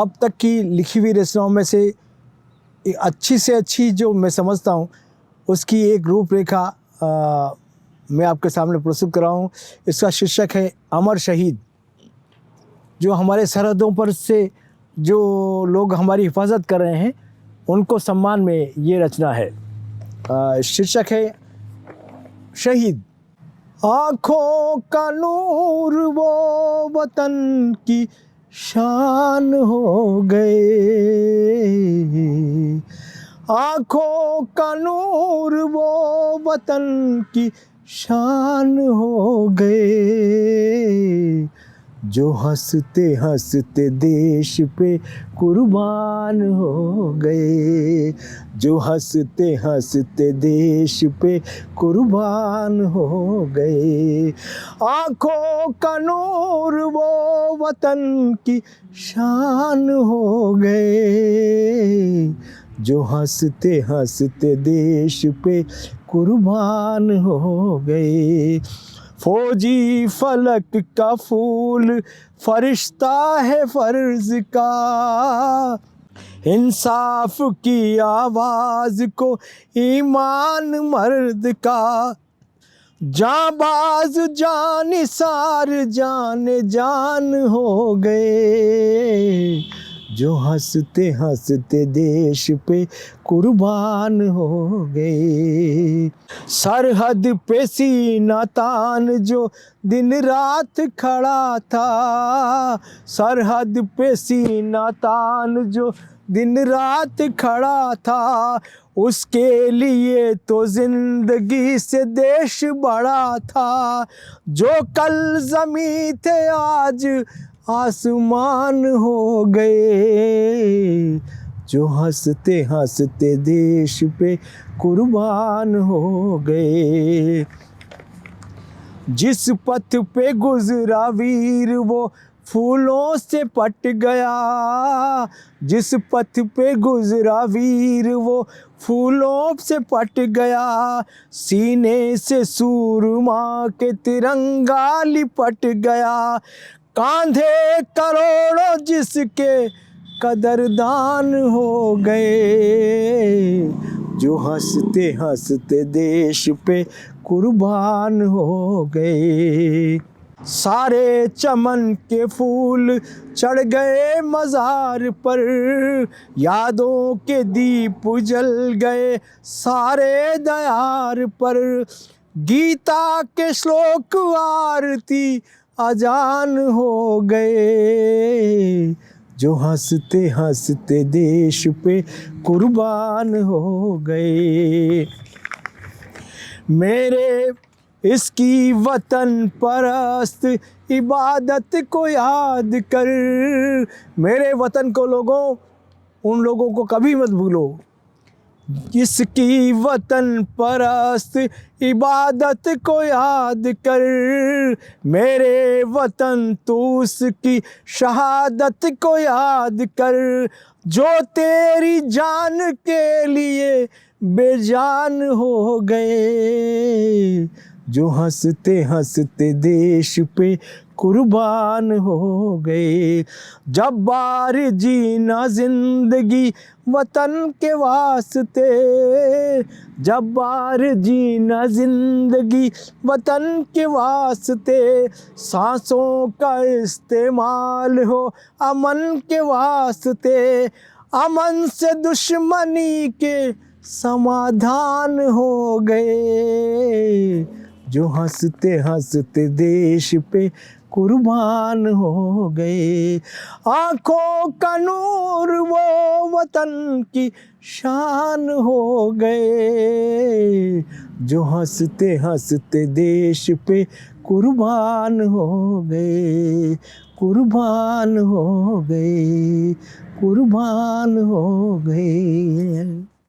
अब तक की लिखी हुई रचनाओं में से अच्छी जो मैं समझता हूँ उसकी एक रूपरेखा मैं आपके सामने प्रस्तुत कर रहा हूँ। इसका शीर्षक है अमर शहीद। जो हमारे सरहदों पर से जो लोग हमारी हिफाजत कर रहे हैं उनको सम्मान में ये रचना है। शीर्षक है शहीद। आँखों का नूर वो वतन की शान हो गए, आँखों का नूर वो वतन की शान हो गए, जो हंसते हंसते देश पे कुर्बान हो गए, जो हंसते हंसते देश पे कुर्बान हो गए। आँखों का नूर वो वतन की शान हो गए, जो हंसते हंसते देश पे कुर्बान हो गए। फौजी फलक का फूल फरिश्ता है फर्ज का, इंसाफ की आवाज़ को ईमान मर्द का, जाबाज जानिसार जान जान हो गए, जो हंसते हंसते देश पे कुर्बान हो गए। सरहद पे सीना तान जो दिन रात खड़ा था, सरहद पे सीना तान जो दिन रात खड़ा था, उसके लिए तो जिंदगी से देश बड़ा था, जो कल ज़मीं थे आज आसमान हो गए, जो हंसते हंसते देश पे कुर्बान हो गए। जिस पथ पे गुजरा वीर वो फूलों से पट गया, जिस पथ पे गुजरा वीर वो फूलों से पट गया, सीने से सूरमा के तिरंगा लिपट गया, कांधे करोड़ों जिसके कदरदान हो गए, जो हंसते हंसते देश पे कुर्बान हो गए। सारे चमन के फूल चढ़ गए मज़ार पर, यादों के दीप जल गए सारे दयार पर, गीता के श्लोक आरती अजान हो गए, जो हंसते हंसते देश पे कुर्बान हो गए। मेरे इसकी वतन परस्त इबादत को याद कर, मेरे वतन को लोगों, उन लोगों को कभी मत भूलो। इसकी वतन परस्त इबादत को याद कर, मेरे वतन तू उसकी शहादत को याद कर, जो तेरी जान के लिए बेजान हो गए, जो हंसते हंसते देश पे कुर्बान हो गए। जब्बार जीना जिंदगी वतन के वास्ते, जब्बार जीना जिंदगी वतन के वास्ते, सांसों का इस्तेमाल हो अमन के वास्ते, अमन से दुश्मनी के समाधान हो गए, जो हंसते हंसते देश पे कुर्बान हो गए। आँखों का नूर वो वतन की शान हो गए, जो हंसते हंसते देश पे कुर्बान हो गए, कुर्बान हो गए, कुर्बान हो गए।